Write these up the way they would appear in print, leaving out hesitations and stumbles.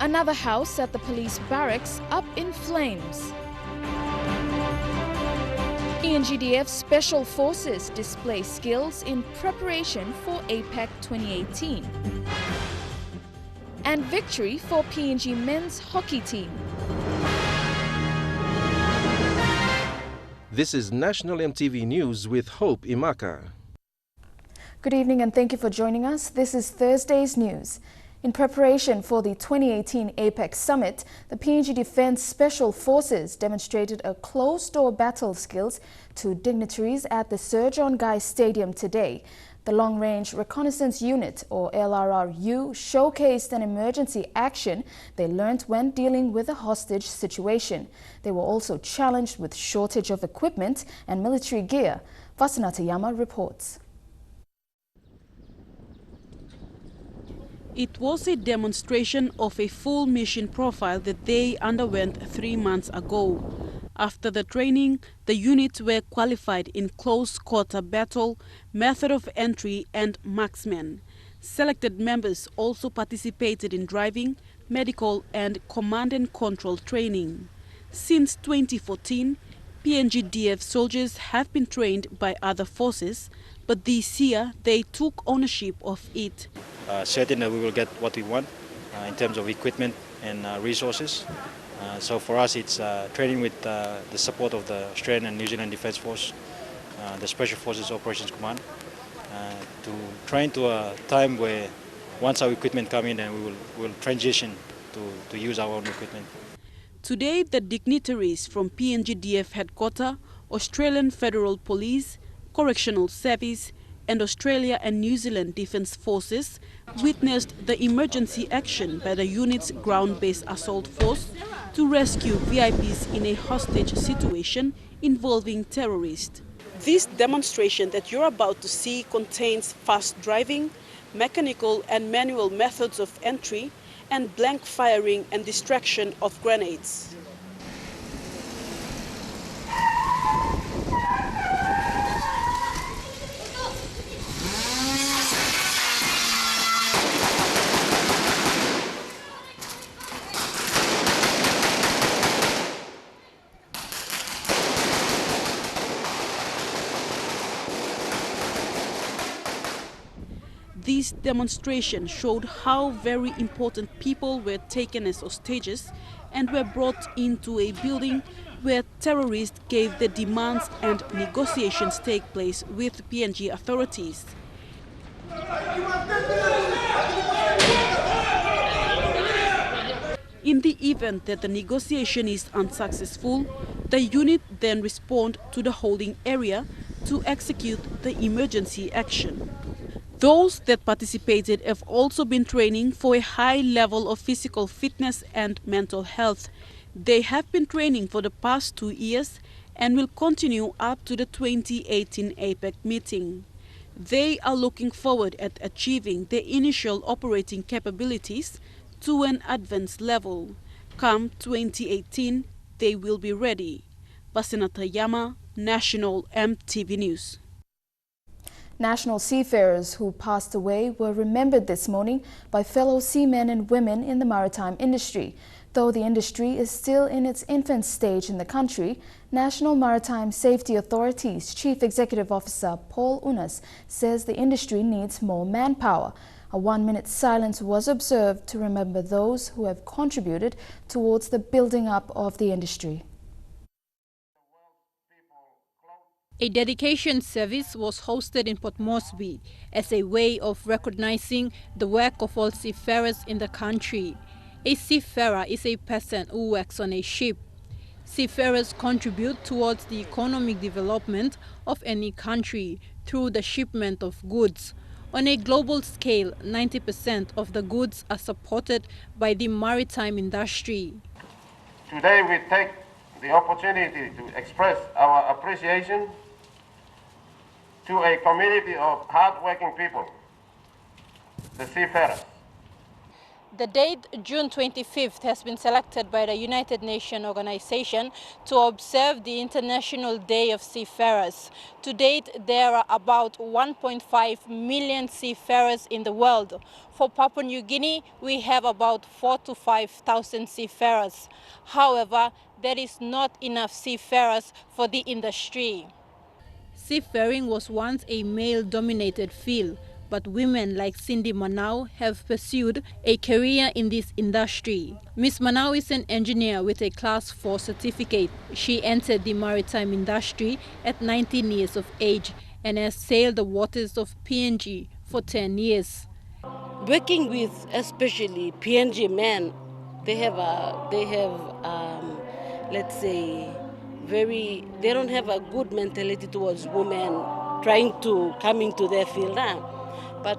Another house at the police barracks up in flames. PNGDF Special Forces display skills in preparation for APEC 2018. And victory for PNG men's hockey team. This is National EMTV News with Hope Imaka. Good evening and thank you for joining us. This is Thursday's news. In preparation for the 2018 APEC Summit, the PNG Defence Special Forces demonstrated a closed-door battle skills to dignitaries at the Sir John Guy Stadium today. The Long Range Reconnaissance Unit, or LRRU, showcased an emergency action they learned when dealing with a hostage situation. They were also challenged with shortage of equipment and military gear. Vasanata Yama reports. It was a demonstration of a full mission profile that they underwent 3 months ago. After the training, the units were qualified in close quarter battle, method of entry and marksman. Selected members also participated in driving, medical and command and control training. Since 2014, PNGDF soldiers have been trained by other forces, but this year they took ownership of it. Certain that we will get what we want in terms of equipment and resources. So for us it's training with the support of the Australian and New Zealand Defence Force, the Special Forces Operations Command, to train to a time where once our equipment come in, then we will transition to use our own equipment. Today the dignitaries from PNGDF Headquarters, Australian Federal Police, Correctional Service and Australia and New Zealand Defence Forces witnessed the emergency action by the unit's ground-based assault force to rescue VIPs in a hostage situation involving terrorists. This demonstration that you're about to see contains fast driving, mechanical and manual methods of entry, and blank firing and distraction of grenades. This demonstration showed how very important people were taken as hostages and were brought into a building where terrorists gave their demands and negotiations take place with PNG authorities. In the event that the negotiation is unsuccessful, the unit then respond to the holding area to execute the emergency action. Those that participated have also been training for a high level of physical fitness and mental health. They have been training for the past 2 years and will continue up to the 2018 APEC meeting. They are looking forward at achieving their initial operating capabilities to an advanced level. Come 2018, they will be ready. Vasanata Yama, National EMTV News. National seafarers who passed away were remembered this morning by fellow seamen and women in the maritime industry. Though the industry is still in its infant stage in the country, National Maritime Safety Authority's Chief Executive Officer Paul Unas says the industry needs more manpower. A 1-minute silence was observed to remember those who have contributed towards the building up of the industry. A dedication service was hosted in Port Moresby as a way of recognizing the work of all seafarers in the country. A seafarer is a person who works on a ship. Seafarers contribute towards the economic development of any country through the shipment of goods. On a global scale, 90% of the goods are supported by the maritime industry. Today we take the opportunity to express our appreciation to a community of hard-working people, the seafarers. The date, June 25th, has been selected by the United Nations organization to observe the International Day of Seafarers. To date, there are about 1.5 million seafarers in the world. For Papua New Guinea, we have about 4,000 to 5,000 seafarers. However, there is not enough seafarers for the industry. Seafaring was once a male-dominated field, but women like Cindy Manau have pursued a career in this industry. Ms. Manau is an engineer with a Class 4 certificate. She entered the maritime industry at 19 years of age and has sailed the waters of PNG for 10 years. Working with especially PNG men, they have let's say, they don't have a good mentality towards women trying to come into their field now. But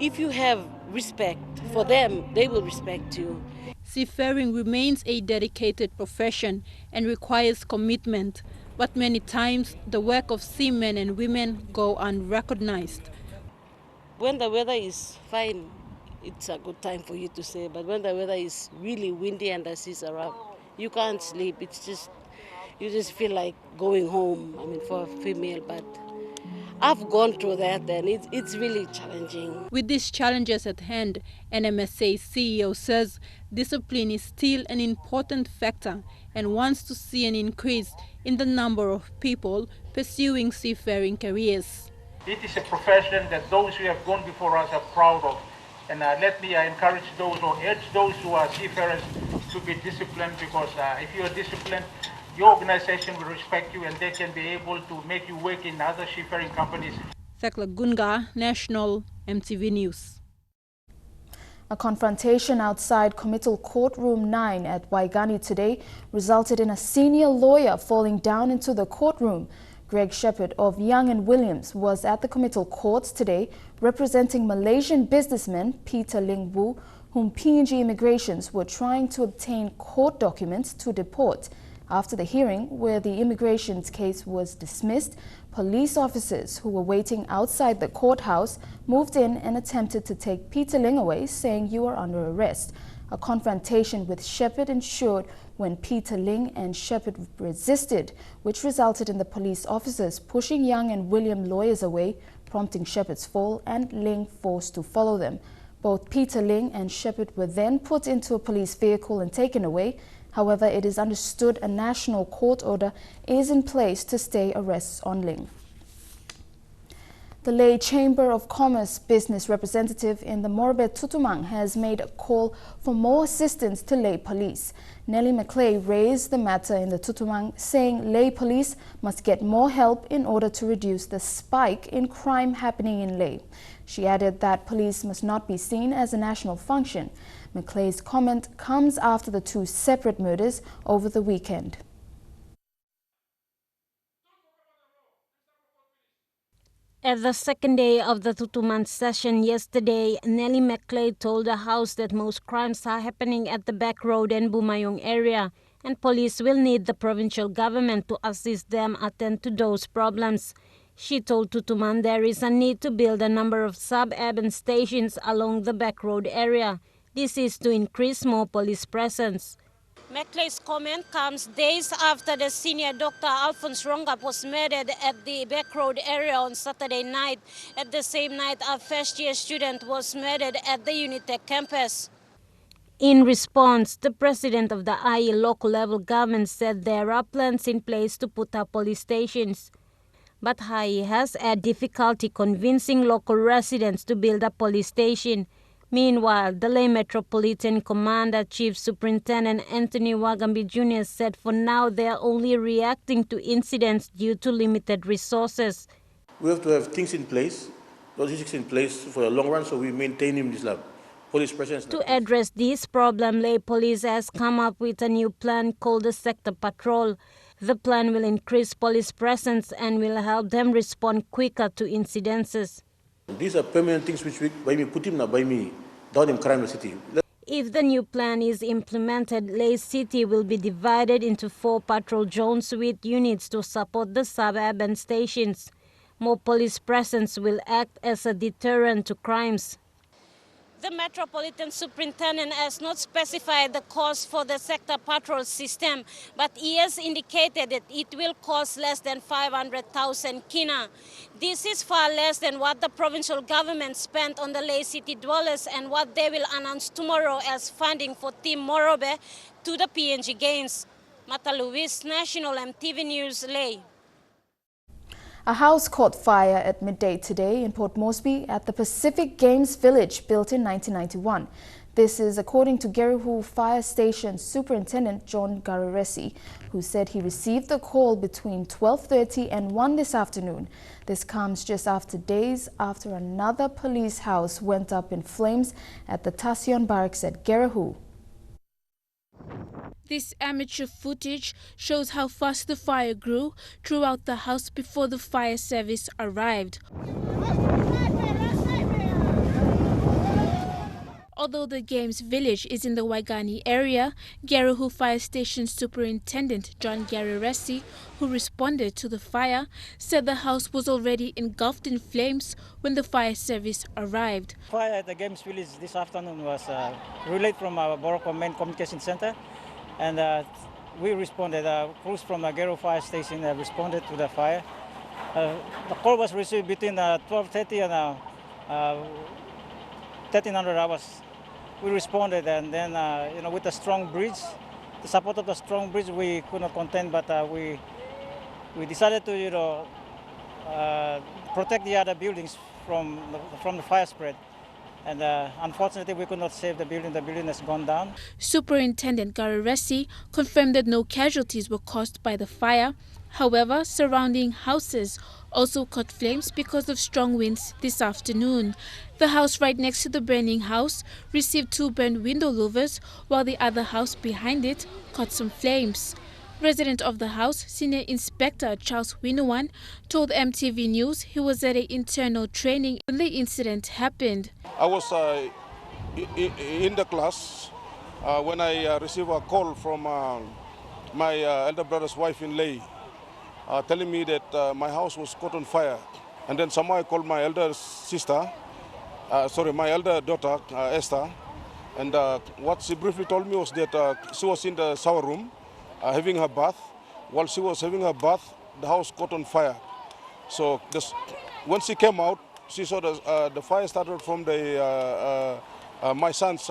if you have respect for them, they will respect you. Seafaring remains a dedicated profession and requires commitment, but many times the work of seamen and women go unrecognized. When the weather is fine, it's a good time for you to sail, but when the weather is really windy and the seas are rough, you can't sleep. You just feel like going home, for a female, but I've gone through that and it's really challenging. With these challenges at hand, NMSA CEO says discipline is still an important factor and wants to see an increase in the number of people pursuing seafaring careers. It is a profession that those who have gone before us are proud of. And let me encourage those or urge those who are seafarers to be disciplined, because if you are disciplined, your organization will respect you and they can be able to make you work in other seafaring companies. Thekla Gunga, National EMTV News. A confrontation outside Committal Courtroom 9 at Waigani today resulted in a senior lawyer falling down into the courtroom. Greg Shepherd of Young and Williams was at the Committal Courts today representing Malaysian businessman Peter Ling Wu, whom PNG immigrations were trying to obtain court documents to deport. After the hearing, where the immigration's case was dismissed, police officers who were waiting outside the courthouse moved in and attempted to take Peter Ling away, saying you are under arrest. A confrontation with Shepherd ensued when Peter Ling and Shepherd resisted, which resulted in the police officers pushing Young and William lawyers away, prompting Shepherd's fall and Ling forced to follow them. Both Peter Ling and Shepherd were then put into a police vehicle and taken away. However, it is understood a national court order is in place to stay arrests on Ling. The Lay Chamber of Commerce business representative in the Morbet Tutumang has made a call for more assistance to Lay police. Nellie McClay raised the matter in the Tutumang, saying Lay police must get more help in order to reduce the spike in crime happening in Lay. She added that police must not be seen as a national function. McClay's comment comes after the two separate murders over the weekend. At the second day of the Tutumang session yesterday, Nellie McClay told the House that most crimes are happening at the back road and Bumayong area, and police will need the provincial government to assist them attend to those problems. She told Tutumang there is a need to build a number of sub-urban stations along the back road area. This is to increase more police presence. McClay's comment comes days after the senior Dr. Alphonse Rongap was murdered at the back road area on Saturday night. At the same night, a first-year student was murdered at the UNITEC campus. In response, the president of the IE local level government said there are plans in place to put up police stations. But IE has had difficulty convincing local residents to build a police station. Meanwhile, the Lay Metropolitan Commander Chief Superintendent Anthony Wagambi Jr. said for now they are only reacting to incidents due to limited resources. We have to have things in place, logistics in place for the long run, so we maintain in this lab. Police presence. To address this problem, Lay Police has come up with a new plan called the Sector Patrol. The plan will increase police presence and will help them respond quicker to incidences. These are permanent things which we put him now by me down in crime city. If the new plan is implemented, Lay City will be divided into 4 patrol zones with units to support the suburban stations. More police presence will act as a deterrent to crimes. The Metropolitan Superintendent has not specified the cost for the sector patrol system, but he has indicated that it will cost less than 500,000 kina. This is far less than what the provincial government spent on the Lay city dwellers and what they will announce tomorrow as funding for Team Morobe to the PNG Games. Mata Luis, National EMTV News, Lay. A house caught fire at midday today in Port Moresby at the Pacific Games Village built in 1991. This is according to Geruhu Fire Station Superintendent John Gararesi, who said he received the call between 12:30 and 1 this afternoon. This comes just after days after another police house went up in flames at the Tasion barracks at Geruhu. This amateur footage shows how fast the fire grew throughout the house before the fire service arrived. Although the Games Village is in the Waigani area, Geruhu Fire Station Superintendent John Gararesi, who responded to the fire, said the house was already engulfed in flames when the fire service arrived. Fire at the Games Village this afternoon was relayed from our Boroko Main Communication Center, and we responded. Crews from the Geruhu Fire Station responded to the fire. The call was received between 12:30 and 1300 hours. We responded, and then with the strong breeze, the support of the strong breeze, we could not contain, but we decided to protect the other buildings from the fire spread. And unfortunately, we could not save the building. The building has gone down. Superintendent Gararesi confirmed that no casualties were caused by the fire. However, surrounding houses also caught flames because of strong winds this afternoon. The house right next to the burning house received 2 burned window louvers, while the other house behind it caught some flames. Resident of the house, Senior Inspector Charles Winuwan, told MTV News he was at an internal training when the incident happened. I was in the class when I received a call from my elder brother's wife in Lay, telling me that my house was caught on fire. And then somehow I called my elder my elder daughter, Esther, and what she briefly told me was that she was in the shower room having her bath. While she was having her bath, the house caught on fire. So when she came out, she saw the fire started from my son's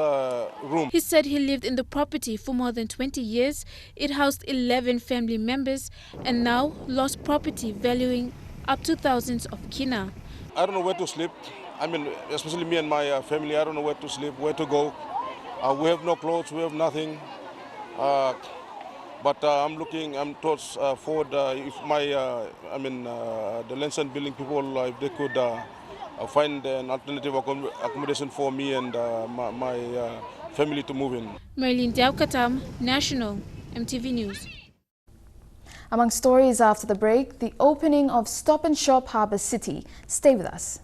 room. He said he lived in the property for more than 20 years. It housed 11 family members and now lost property valuing up to thousands of kina. I don't know where to sleep. I mean, especially me and my family, I don't know where to sleep, where to go. We have no clothes, we have nothing. But I'm towards forward if the lands and building people, if they could find an alternative accommodation for me and my family to move in. Marilyn Daukatam, National EMTV News. Among stories after the break, the opening of Stop and Shop Harbour City. Stay with us.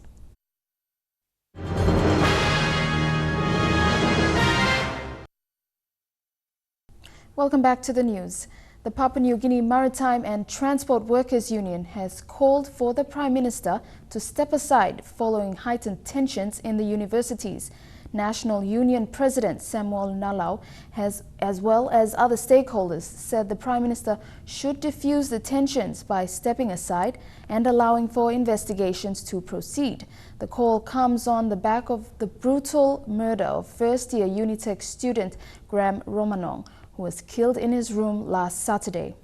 Welcome back to the news. The Papua New Guinea Maritime and Transport Workers Union has called for the Prime Minister to step aside following heightened tensions in the universities. National Union President Samuel Nalau has, as well as other stakeholders, said the Prime Minister should diffuse the tensions by stepping aside and allowing for investigations to proceed. The call comes on the back of the brutal murder of first-year Unitec student Graham Romanong, who was killed in his room last Saturday.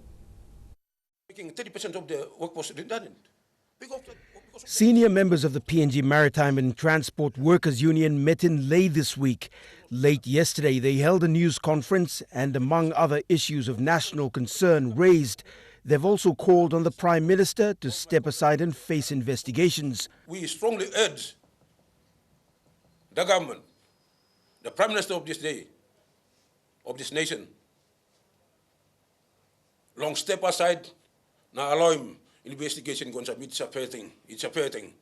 30% of the workforce redundant. Senior members of the PNG Maritime and Transport Workers Union met in Lay this week. Late yesterday, they held a news conference and, among other issues of national concern raised, they've also called on the Prime Minister to step aside and face investigations. We strongly urge the government, the Prime Minister of this day, of this nation, long step aside, now allow him investigation going to be a fair thing. It's a fair thing.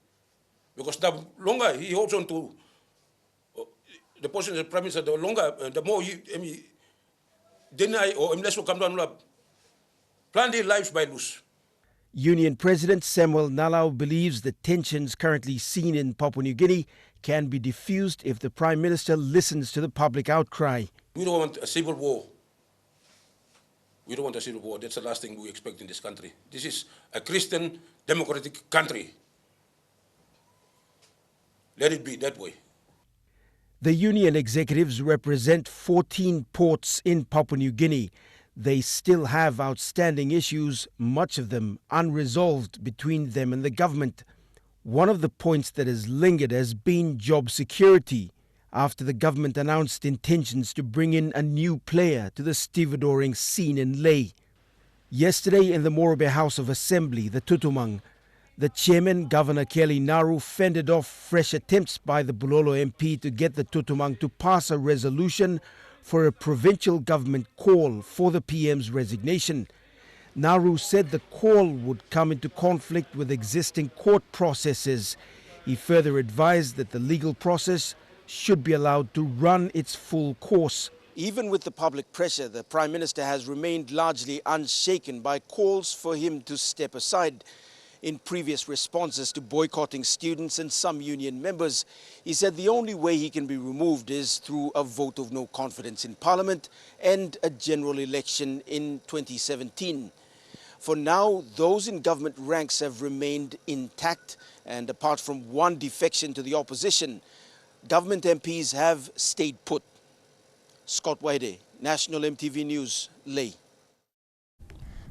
Because the longer he holds on to the position of the Prime Minister, the longer, the more he deny or less will come down, plan their lives by loose. Union President Samuel Nalau believes the tensions currently seen in Papua New Guinea can be diffused if the Prime Minister listens to the public outcry. We don't want a civil war. We don't want a civil war. That's the last thing we expect in this country. This is a Christian democratic country. Let it be that way. The union executives represent 14 ports in Papua New Guinea. They still have outstanding issues, much of them unresolved between them and the government. One of the points that has lingered has been job security, after the government announced intentions to bring in a new player to the stevedoring scene in Lae. Yesterday in the Morobe House of Assembly, the Tutumang, the chairman, Governor Kelly Naru, fended off fresh attempts by the Bulolo MP to get the Tutumang to pass a resolution for a provincial government call for the PM's resignation. Naru said the call would come into conflict with existing court processes. He further advised that the legal process should be allowed to run its full course. Even with the public pressure, the Prime Minister has remained largely unshaken by calls for him to step aside. In previous responses to boycotting students and some union members, he said the only way he can be removed is through a vote of no confidence in Parliament and a general election in 2017. For now, those in government ranks have remained intact, and apart from one defection to the opposition, government MPs have stayed put. Scott Waide, National MTV News, Lae.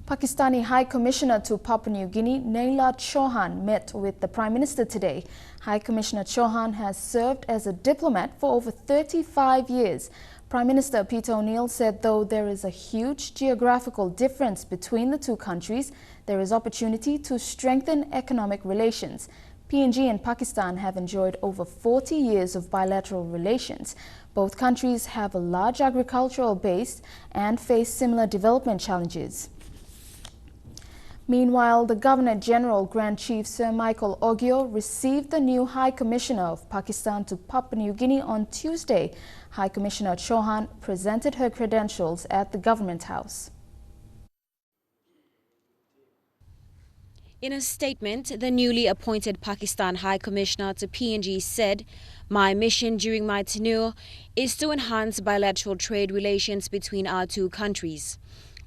Pakistani High Commissioner to Papua New Guinea, Naila Chauhan, met with the Prime Minister today. High Commissioner Chauhan has served as a diplomat for over 35 years. Prime Minister Peter O'Neill said though there is a huge geographical difference between the two countries, there is opportunity to strengthen economic relations. PNG and Pakistan have enjoyed over 40 years of bilateral relations. Both countries have a large agricultural base and face similar development challenges. Meanwhile, the Governor-General Grand Chief Sir Michael Ogyeo received the new High Commissioner of Pakistan to Papua New Guinea on Tuesday. High Commissioner Chauhan presented her credentials at the Government House. In a statement, the newly appointed Pakistan High Commissioner to PNG said, "My mission during my tenure is to enhance bilateral trade relations between our two countries.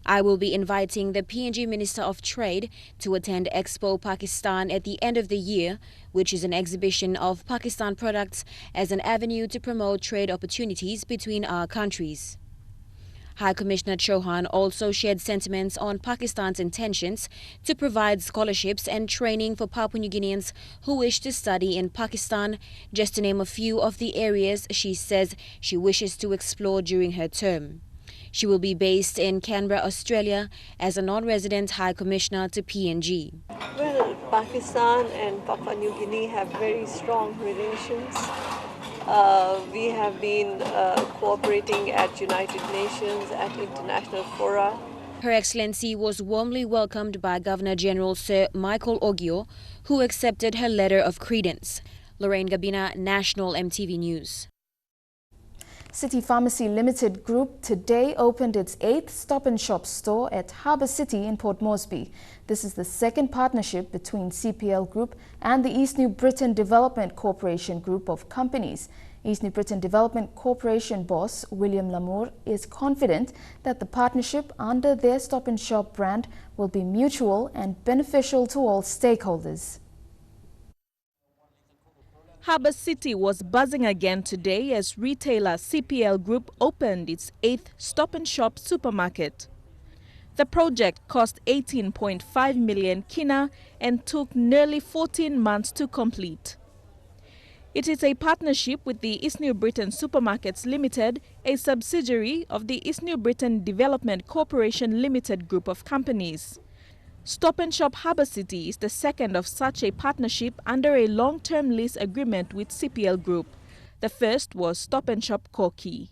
I will be inviting the PNG Minister of Trade to attend Expo Pakistan at the end of the year, which is an exhibition of Pakistan products as an avenue to promote trade opportunities between our countries." High Commissioner Chauhan also shared sentiments on Pakistan's intentions to provide scholarships and training for Papua New Guineans who wish to study in Pakistan, just to name a few of the areas she says she wishes to explore during her term. She will be based in Canberra, Australia, as a non-resident High Commissioner to PNG. Well, Pakistan and Papua New Guinea have very strong relations. We have been cooperating at United Nations, at international fora. Her Excellency was warmly welcomed by Governor-General Sir Michael Ogyeo, who accepted her letter of credence. Lorraine Gabina, National MTV News. City Pharmacy Limited Group today opened its 8th Stop and Shop store at Harbour City in Port Moresby. This is the second partnership between CPL Group and the East New Britain Development Corporation group of companies. East New Britain Development Corporation boss William Lamour is confident that the partnership under their Stop and Shop brand will be mutual and beneficial to all stakeholders. Harbour City was buzzing again today as retailer CPL Group opened its 8th Stop and Shop supermarket. The project cost 18.5 million kina and took nearly 14 months to complete. It is a partnership with the East New Britain Supermarkets Limited, a subsidiary of the East New Britain Development Corporation Limited group of companies. Stop and Shop Harbour City is the second of such a partnership under a long-term lease agreement with CPL Group. The first was Stop and Shop Koki.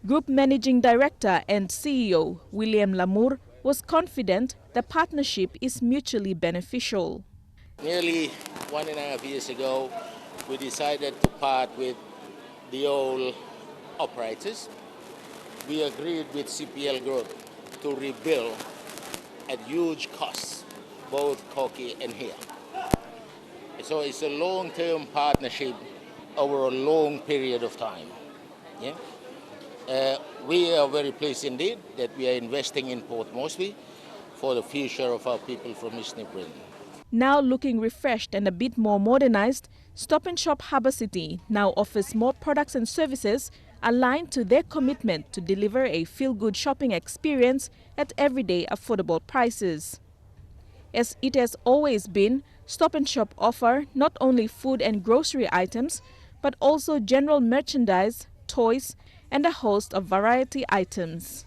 Group Managing Director and CEO William Lamour was confident the partnership is mutually beneficial. Nearly 1.5 years ago, we decided to part with the old operators. We agreed with CPL Group to rebuild at huge costs, both Koki and here. So it's a long-term partnership over a long period of time. Yeah? We are very pleased indeed that we are investing in Port Moresby for the future of our people from East New Britain. Now looking refreshed and a bit more modernized, Stop and Shop Harbour City now offers more products and services aligned to their commitment to deliver a feel-good shopping experience at everyday affordable prices. As it has always been, Stop and Shop offer not only food and grocery items, but also general merchandise, toys, and a host of variety items.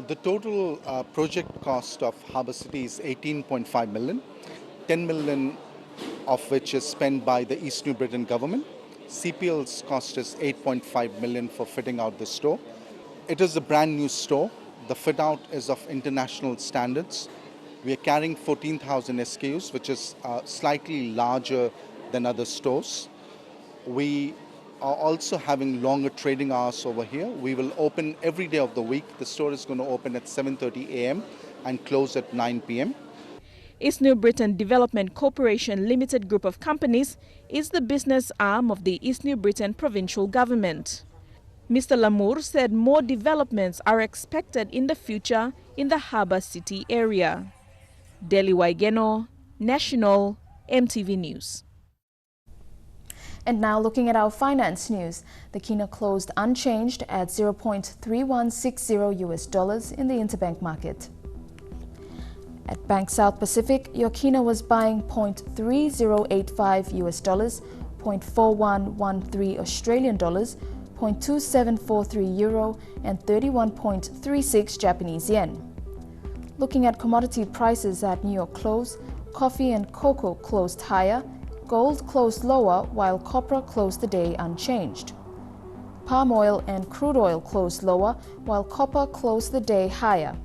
The total project cost of Harbour City is 18.5 million, 10 million of which is spent by the East New Britain government. CPL's cost is 8.5 million for fitting out the store. It is a brand new store. The fit out is of international standards. We are carrying 14,000 SKUs, which is slightly larger than other stores. We are also having longer trading hours over here. We will open every day of the week. The store is going to open at 7:30 a.m. and close at 9 p.m. East New Britain Development Corporation Limited Group of Companies is the business arm of the East New Britain provincial government. Mr. Lamour said more developments are expected in the future in the Harbour City area. Deli Waigeno, National, MTV News. And now looking at our finance news, the kina closed unchanged at $0.3160 in the interbank market. At Bank South Pacific, your kina was buying $0.3085 $0.4113 Australian dollars, $0.2743 euro, and 31.36 Japanese yen. Looking at commodity prices at New York close, coffee and cocoa closed higher, gold closed lower, while copper closed the day unchanged. Palm oil and crude oil closed lower, while copper closed the day higher.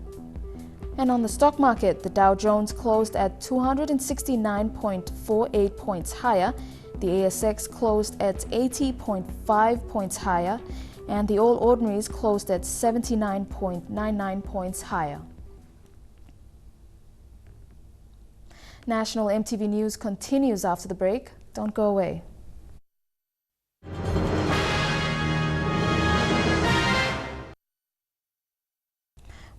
And on the stock market, the Dow Jones closed at 269.48 points higher, the ASX closed at 80.5 points higher, and the All Ordinaries closed at 79.99 points higher. National MTV News continues after the break. Don't go away.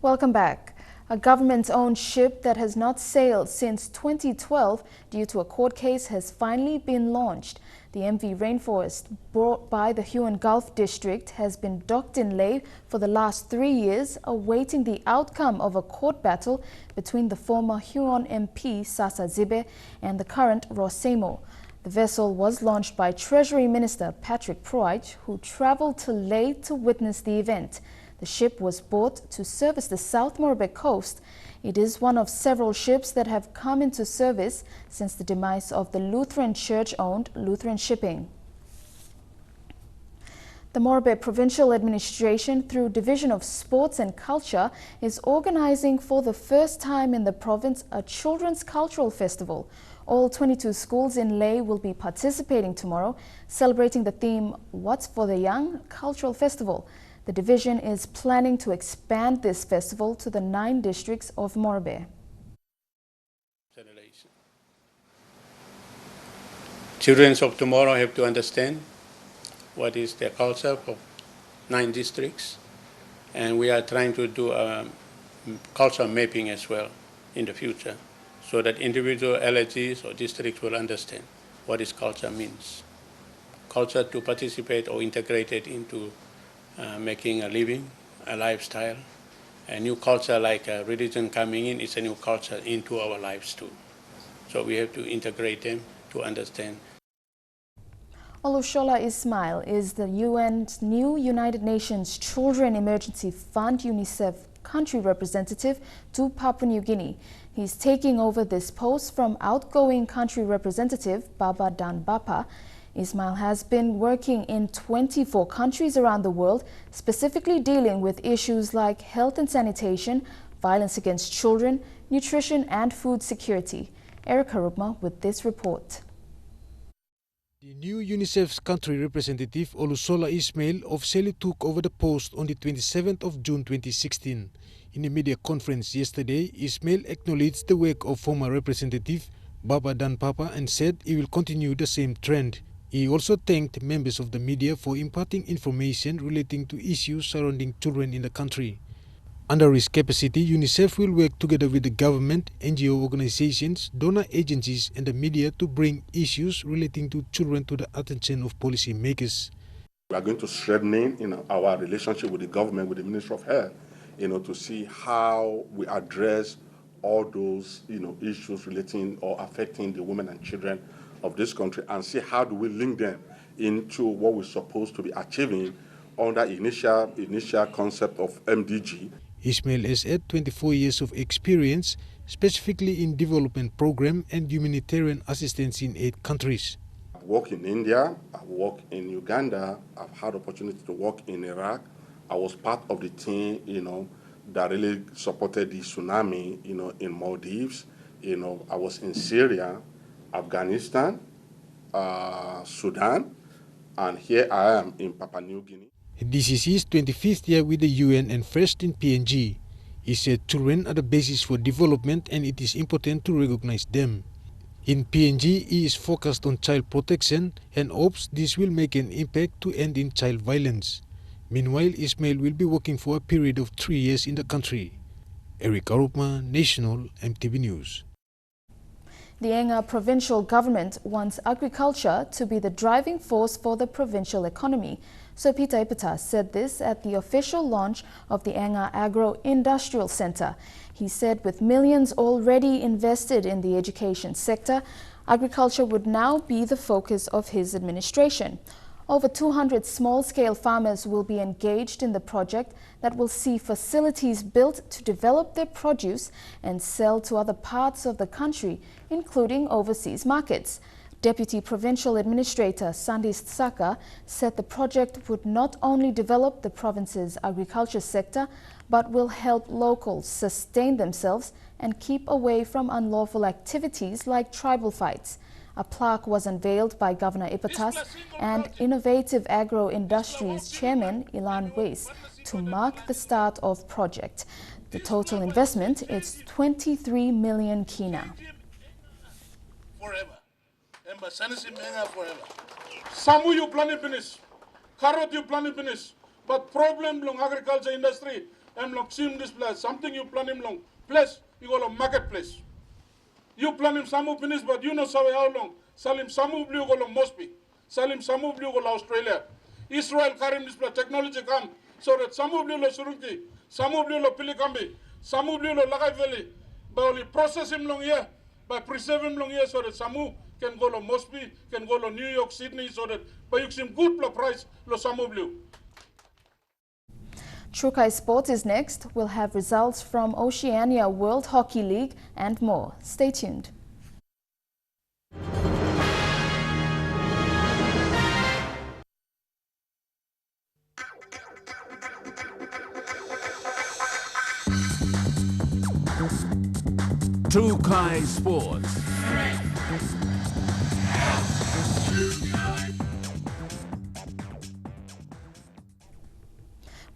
Welcome back. A government-owned ship that has not sailed since 2012 due to a court case has finally been launched. The MV Rainforest, brought by the Huon Gulf District, has been docked in Lae for the last 3 years, awaiting the outcome of a court battle between the former Huon MP Sasa Zibe and the current Rosemo. The vessel was launched by Treasury Minister Patrick Proich, who travelled to Lae to witness the event. The ship was bought to service the South Morobe coast. It is one of several ships that have come into service since the demise of the Lutheran Church-owned Lutheran Shipping. The Morobe Provincial Administration, through Division of Sports and Culture, is organising for the first time in the province a children's cultural festival. All 22 schools in Lae will be participating tomorrow, celebrating the theme "What's for the Young? Cultural Festival." The division is planning to expand this festival to the 9 districts of Morobe. Children of tomorrow have to understand what is their culture for 9 districts, and we are trying to do a culture mapping as well in the future, so that individual LHGs or districts will understand what is culture means. Culture to participate or integrate it into making a living, a lifestyle. A new culture like a religion coming in is a new culture into our lives too. So we have to integrate them to understand. Olushola Ismail is the UN's new United Nations Children Emergency Fund UNICEF country representative to Papua New Guinea. He's taking over this post from outgoing country representative Baba Dan Bapa. Ismail has been working in 24 countries around the world, specifically dealing with issues like health and sanitation, violence against children, nutrition and food security. Erica Rupma with this report. The new UNICEF's country representative Olusola Ismail officially took over the post on the 27th of June 2016. In a media conference yesterday, Ismail acknowledged the work of former representative Baba Dan Papa and said he will continue the same trend. He also thanked members of the media for imparting information relating to issues surrounding children in the country. Under his capacity, UNICEF will work together with the government, NGO organizations, donor agencies and the media to bring issues relating to children to the attention of policy makers. We are going to strengthen our relationship with the government, with the Ministry of Health, to see how we address all those issues relating or affecting the women and children of this country, and see how do we link them into what we're supposed to be achieving under initial concept of MDG. Ismail has had 24 years of experience, specifically in development program and humanitarian assistance in 8 countries. I've worked in India, I've worked in Uganda, I've had opportunity to work in Iraq. I was part of the team, that really supported the tsunami, in Maldives. I was in Syria, Afghanistan, Sudan, and here I am in Papua New Guinea. This is his 25th year with the UN and first in PNG. He said children are the basis for development and it is important to recognize them. In PNG, he is focused on child protection and hopes this will make an impact to end in child violence. Meanwhile, Ismail will be working for a period of 3 years in the country. Eric Arupma, National EMTV News. The Enga provincial government wants agriculture to be the driving force for the provincial economy. Sir Peter Ipata said this at the official launch of the Enga Agro-Industrial Centre. He said with millions already invested in the education sector, agriculture would now be the focus of his administration. Over 200 small-scale farmers will be engaged in the project that will see facilities built to develop their produce and sell to other parts of the country, including overseas markets. Deputy Provincial Administrator Sandis Saka said the project would not only develop the province's agriculture sector, but will help locals sustain themselves and keep away from unlawful activities like tribal fights. A plaque was unveiled by Governor Ipatas and Innovative Agro Industries Chairman Ilan Weiss to mark the start of project. The total investment is 23 million kina. Forever. Samu you plan it finish. Carrot you plan it finish. But problem long agriculture industry and long sim this place. Something you plan him long. Place you go to marketplace. You plan him Samu finish, but you know how long. Salim Samu blue go long Mosby. Salim Samu blue go Australia. Israel Karim this place technology come so that Samu blue lo Surunki, Samu blue lo Pilikambi, Samu blue lo Lagai Valley. But only process him long here, by preserve him long here so that Samu can go to Mosby, can go to New York, Sydney, so that by using good price lo Samu blue. Trukai Sports is next. We'll have results from Oceania World Hockey League and more. Stay tuned. Trukai Sports.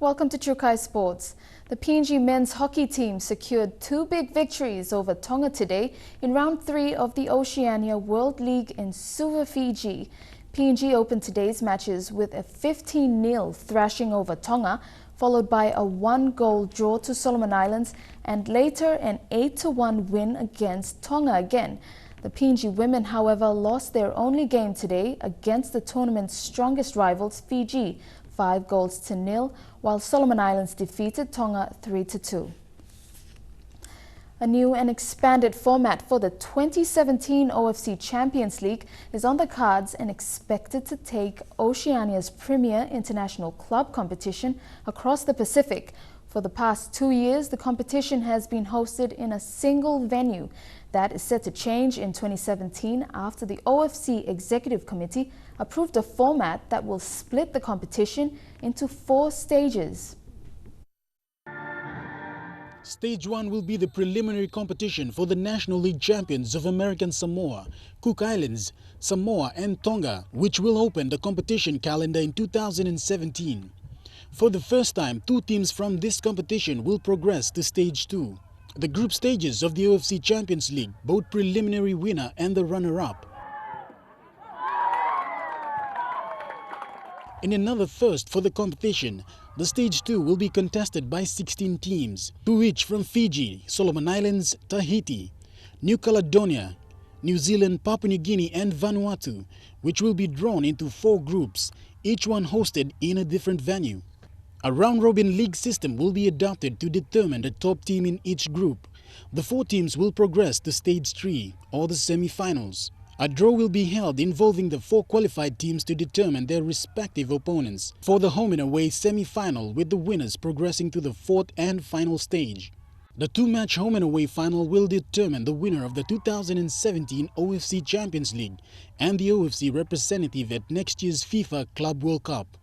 Welcome to Trukai Sports. The PNG men's hockey team secured 2 big victories over Tonga today in round 3 of the Oceania World League in Suva, Fiji. PNG opened today's matches with a 15-0 thrashing over Tonga, followed by a 1-goal draw to Solomon Islands and later an 8-1 win against Tonga again. The PNG women, however, lost their only game today against the tournament's strongest rivals, Fiji, 5-0, while Solomon Islands defeated Tonga 3-2. A new and expanded format for the 2017 OFC Champions League is on the cards and expected to take Oceania's premier international club competition across the Pacific. For the past 2 years, the competition has been hosted in a single venue. That is set to change in 2017 after the OFC Executive Committee approved a format that will split the competition into 4 stages. Stage 1 will be the preliminary competition for the National League champions of American Samoa, Cook Islands, Samoa and Tonga, which will open the competition calendar in 2017. For the first time, 2 teams from this competition will progress to Stage 2. The group stages of the OFC Champions League, both preliminary winner and the runner-up. In another thirst for the competition, the Stage 2 will be contested by 16 teams, 2 each from Fiji, Solomon Islands, Tahiti, New Caledonia, New Zealand, Papua New Guinea and Vanuatu, which will be drawn into 4 groups, each one hosted in a different venue. A round-robin league system will be adopted to determine the top team in each group. The 4 teams will progress to Stage 3, or the semi-finals. A draw will be held involving the 4 qualified teams to determine their respective opponents for the home and away semi-final, with the winners progressing to the 4th and final stage. The 2-match home and away final will determine the winner of the 2017 OFC Champions League and the OFC representative at next year's FIFA Club World Cup.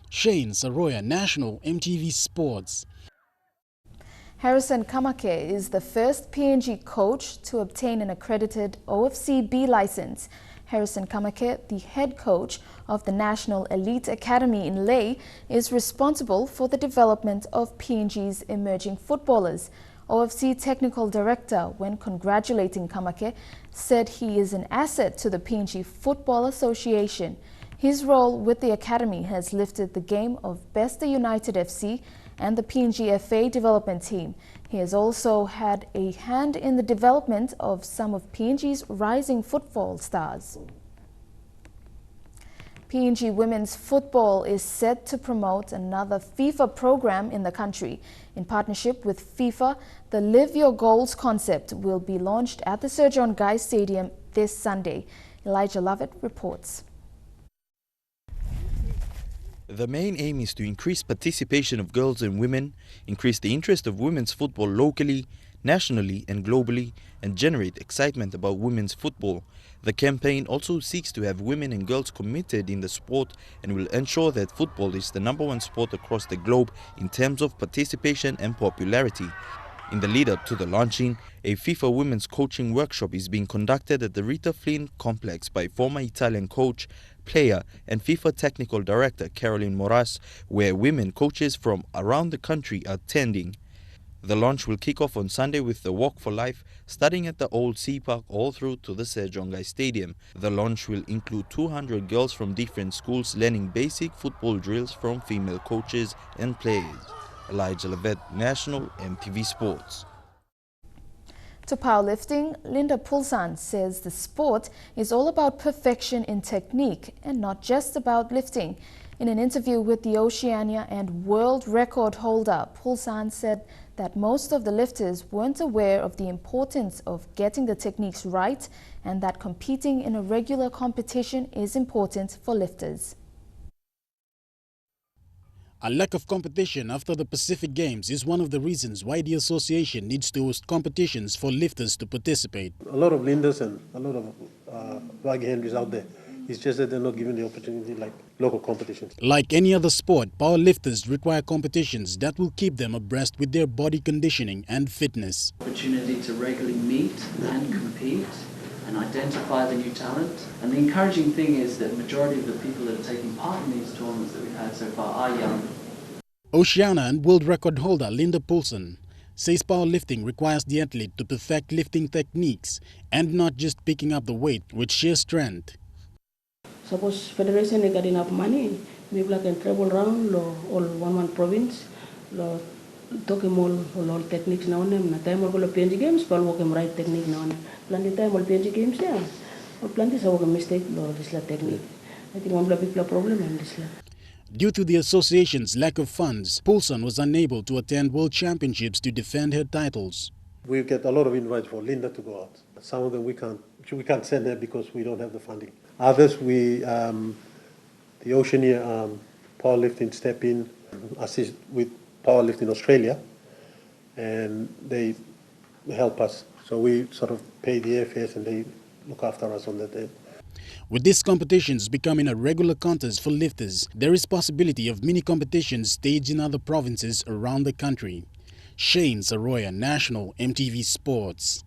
Shane Saroya, National EMTV Sports. Harrison Kamake is the first PNG coach to obtain an accredited OFC B license. Harrison Kamake, the head coach of the National Elite Academy in Lae, is responsible for the development of PNG's emerging footballers. OFC Technical Director, when congratulating Kamake, said he is an asset to the PNG Football Association. His role with the academy has lifted the game of Besta United FC and the PNG FA development team. He has also had a hand in the development of some of PNG's rising football stars. PNG women's football is set to promote another FIFA program in the country. In partnership with FIFA, the Live Your Goals concept will be launched at the Sir John Guy Stadium this Sunday. Elijah Lovett reports. The main aim is to increase participation of girls and women, increase the interest of women's football locally, nationally and globally, and generate excitement about women's football. The campaign also seeks to have women and girls committed in the sport and will ensure that football is the #1 sport across the globe in terms of participation and popularity. In the lead-up to the launching, a FIFA women's coaching workshop is being conducted at the Rita Flynn complex by former Italian coach, player and FIFA technical director Caroline Moras, where women coaches from around the country are attending. The launch will kick off on Sunday with the Walk for Life, starting at the Old Sea Park all through to the Sir John Guy Stadium. The launch will include 200 girls from different schools learning basic football drills from female coaches and players. Elijah Levet, National EMTV Sports. To powerlifting, Linda Pulsan says the sport is all about perfection in technique and not just about lifting. In an interview with the Oceania and world record holder, Pulsan said that most of the lifters weren't aware of the importance of getting the techniques right and that competing in a regular competition is important for lifters. A lack of competition after the Pacific Games is one of the reasons why the association needs to host competitions for lifters to participate. A lot of linders and a lot of rugby handlers out there. It's just that they're not given the opportunity like local competitions. Like any other sport, powerlifters require competitions that will keep them abreast with their body conditioning and fitness. Opportunity to regularly meet and compete and identify the new talent. And the encouraging thing is that the majority of the people that are taking part in these tournaments that we've had so far are young. Oceania and world record holder Linda Poulsen says powerlifting requires the athlete to perfect lifting techniques and not just picking up the weight with sheer strength. Suppose federation they got enough money, maybe I can travel around all one province, talking all techniques now and then. Na time all PNG games, but work right technique now and then. Plenty time all PNG games, yeah. Or plenty so work mistake or this technique. I think one big problem and this. Due to the association's lack of funds, Poulsen was unable to attend World Championships to defend her titles. We get a lot of invites for Linda to go out. Some of them we can't send her because we don't have the funding. Others the Oceania powerlifting step in, assist with powerlifting Australia, and they help us. So we sort of pay the airfares and they look after us on that day. With these competitions becoming a regular contest for lifters, there is possibility of mini competitions staged in other provinces around the country. Shane Saroya, National EMTV Sports.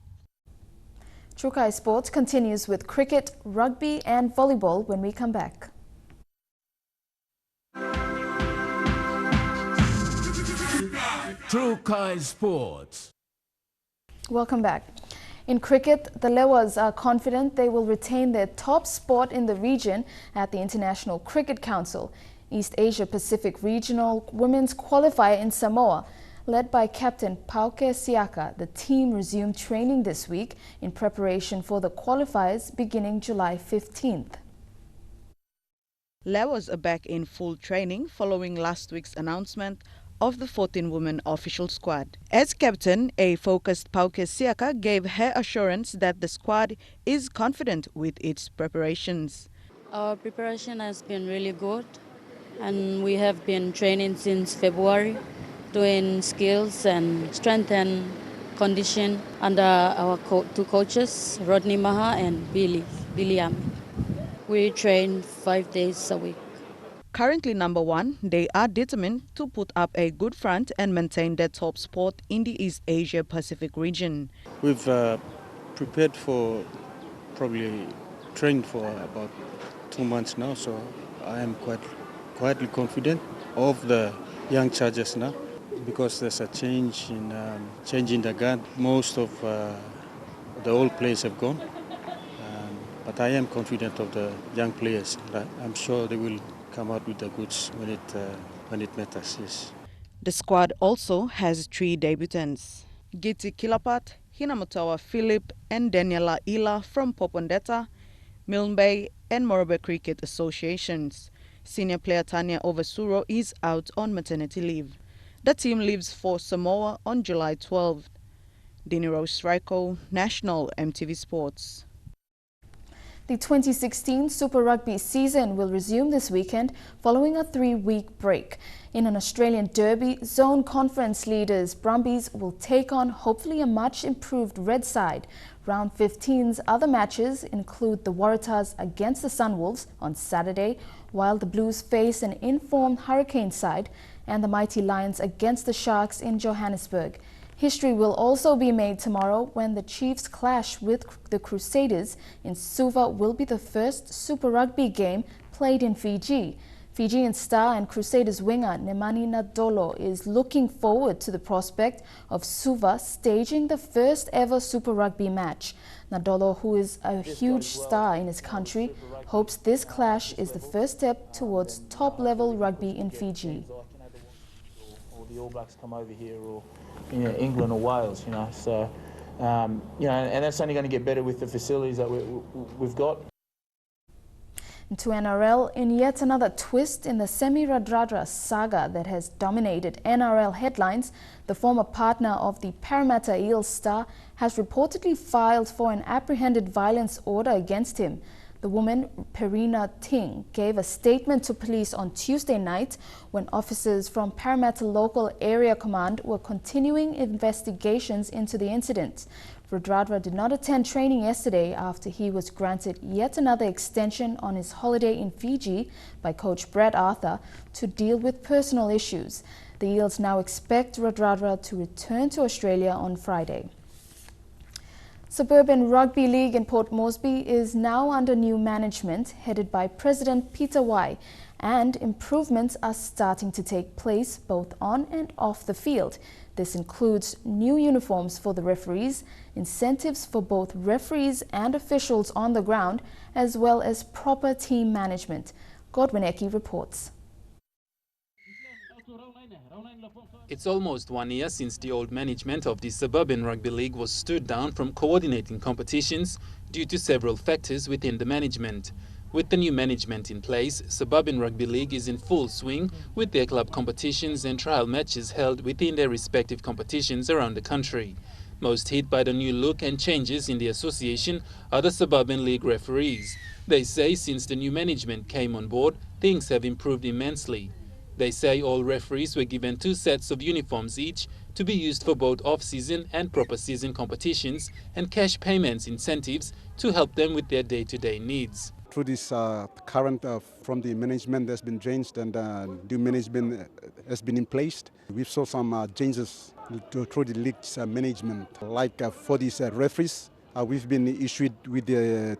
Trukai Sports continues with cricket, rugby and volleyball when we come back. Trukai Sports. Welcome back. In cricket, the Lewas are confident they will retain their top spot in the region at the International Cricket Council. East Asia Pacific Regional Women's Qualifier in Samoa. Led by Captain Pauke Siaka, the team resumed training this week in preparation for the qualifiers beginning July 15th. Lewas are back in full training following last week's announcement of the 14-woman official squad. As captain, a focused Pauke Siaka gave her assurance that the squad is confident with its preparations. Our preparation has been really good, and we have been training since February, doing skills and strength and condition under our two coaches, Rodney Maha and Billy Am. We train 5 days a week. Currently number one, they are determined to put up a good front and maintain their top spot in the East Asia Pacific region. We've prepared for, probably trained for about 2 months now, so I am quietly confident of the young chargers now, because there's a change in the guard. Most of the old players have gone, but I am confident of the young players. I'm sure they will come out with the goods when it matters. Yes. The squad also has 3 debutants: Giti Kilapat, Hinamutawa Philip and Daniela Ila from Popondetta, Milne Bay and Morobe Cricket Associations. Senior player Tanya Ovasuro is out on maternity leave. The team leaves for Samoa on July 12th. Diniro Sraiko, National EMTV Sports. The 2016 Super Rugby season will resume this weekend following a 3-week break. In an Australian derby, zone conference leaders Brumbies will take on hopefully a much improved Red side. Round 15's other matches include the Waratahs against the Sunwolves on Saturday, while the Blues face an informed Hurricane side, and the Mighty Lions against the Sharks in Johannesburg. History will also be made tomorrow when the Chiefs clash with the Crusaders in Suva. Will be the first Super Rugby game played in Fiji. Fijian star and Crusaders winger Nemani Nadolo is looking forward to the prospect of Suva staging the first ever Super Rugby match. Nadolo, who is a huge star in his country, hopes this clash is the first step towards top-level rugby in Fiji. Or the All Blacks come over here, or England or Wales, so and that's only going to get better with the facilities that we've got. To NRL, in yet another twist in the Semi Radradra saga that has dominated NRL headlines, the former partner of the Parramatta Eels star has reportedly filed for an apprehended violence order against him. The woman, Perina Ting, gave a statement to police on Tuesday night when officers from Parramatta Local Area Command were continuing investigations into the incident. Radradra did not attend training yesterday after he was granted yet another extension on his holiday in Fiji by coach Brett Arthur to deal with personal issues. The Eels now expect Radradra to return to Australia on Friday. Suburban Rugby League in Port Moresby is now under new management headed by President Peter Wai, and improvements are starting to take place both on and off the field. This includes new uniforms for the referees, incentives for both referees and officials on the ground, as well as proper team management. Godwin Eki reports. It's almost 1 year since the old management of the Suburban Rugby League was stood down from coordinating competitions due to several factors within the management. With the new management in place, Suburban Rugby League is in full swing with their club competitions and trial matches held within their respective competitions around the country. Most hit by the new look and changes in the association are the Suburban League referees. They say since the new management came on board, things have improved immensely. They say all referees were given 2 sets of uniforms each to be used for both off-season and proper season competitions, and cash payments incentives to help them with their day-to-day needs. Through this current from the management that's been changed and new management has been in place, we saw some changes through the league's management. Like for these referees, we've been issued with the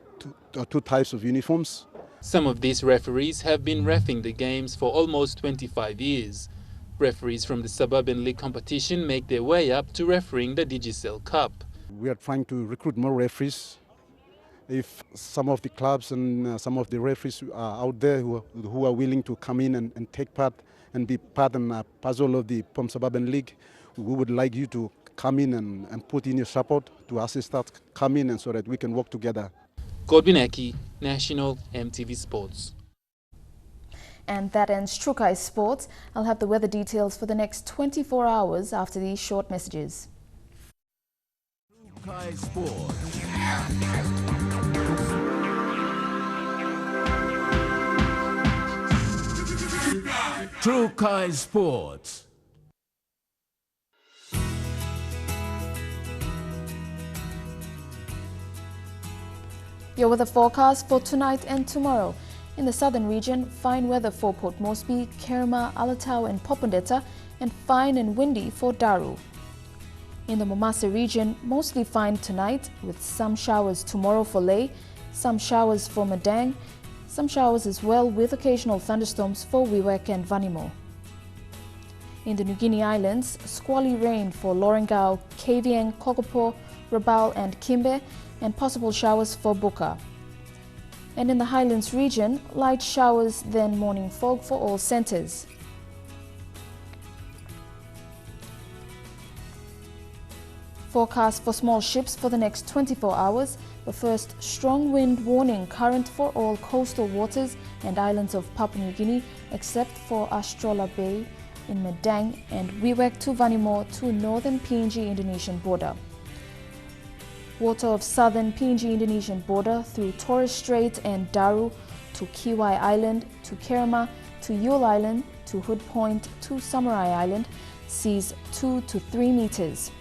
2 types of uniforms. Some of these referees have been reffing the games for almost 25 years. Referees from the Suburban League competition make their way up to refereeing the Digicel Cup. We are trying to recruit more referees. If some of the clubs and some of the referees are out there who are willing to come in and take part and be part and parcel of the POM Suburban League, we would like you to come in and put in your support to assist us come in and so that we can work together. Godwin Eki, National EMTV Sports. And that ends True Kai Sports. I'll have the weather details for the next 24 hours after these short messages. True Kai Sports. True Kai Sports. Your weather forecast for tonight and tomorrow. In the southern region, fine weather for Port Moresby, Kerema, Alatau and Popondetta, and fine and windy for Daru. In the Momasa region, mostly fine tonight with some showers tomorrow for Lae, some showers for Madang, some showers as well with occasional thunderstorms for Wewak and Vanimo. In the New Guinea Islands, squally rain for Lorengau, Kavieng, Kokopo, Rabaul and Kimbe, and possible showers for Buka. And in the Highlands region, light showers then morning fog for all centres. Forecast for small ships for the next 24 hours. The first strong wind warning current for all coastal waters and islands of Papua New Guinea except for Astrola Bay in Madang and Wewak to Vanimo to northern PNG Indonesian border. Water of southern PNG Indonesian border through Torres Strait and Daru to Kiwai Island, to Kerema, to Yule Island, to Hood Point, to Samurai Island, seas 2 to 3 meters.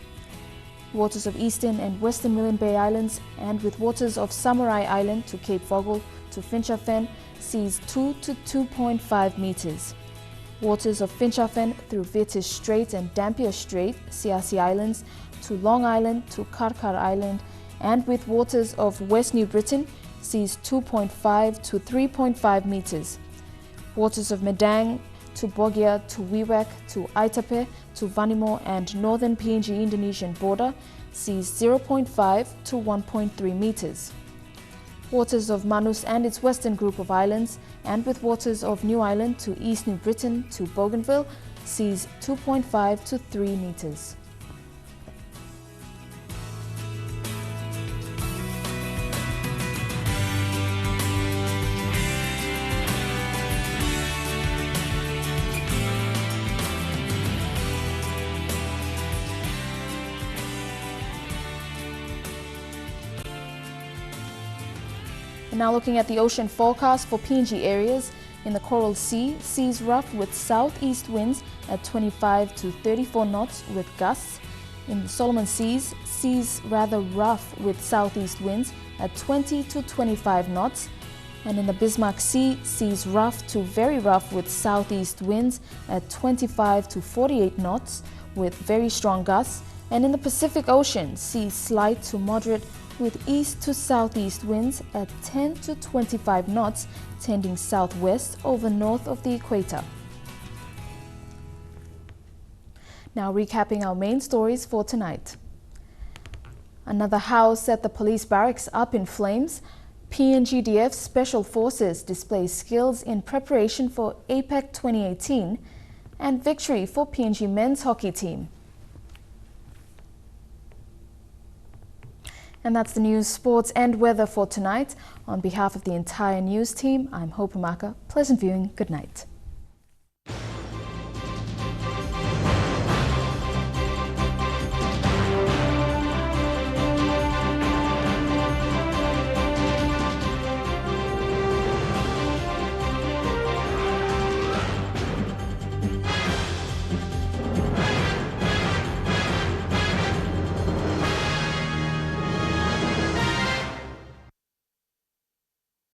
Waters of eastern and western Milne Bay Islands and with waters of Samurai Island to Cape Vogel to Finchafen, seas 2 to 2.5 meters. Waters of Finchafen through Vitis Strait and Dampier Strait, Siasi Islands, to Long Island to Karkar Island, and with waters of West New Britain, seas 2.5 to 3.5 meters. Waters of Madang to Bogia to Wewak to Aitape to Vanimo and northern PNG Indonesian border, seas 0.5 to 1.3 meters. Waters of Manus and its western group of islands, and with waters of New Island to East New Britain to Bougainville, seas 2.5 to 3 meters. Now looking at the ocean forecast for PNG areas. In the Coral Sea, seas rough with southeast winds at 25 to 34 knots with gusts. In the Solomon Seas, seas rather rough with southeast winds at 20 to 25 knots. And in the Bismarck Sea, seas rough to very rough with southeast winds at 25 to 48 knots with very strong gusts. And in the Pacific Ocean, seas slight to moderate with east to southeast winds at 10 to 25 knots, tending southwest over north of the equator. Now recapping our main stories for tonight. Another house at the police barracks up in flames. PNGDF Special Forces display skills in preparation for APEC 2018, and victory for PNG men's hockey team. And that's the news, sports and weather for tonight. On behalf of the entire news team, I'm Hope Amaka. Pleasant viewing. Good night.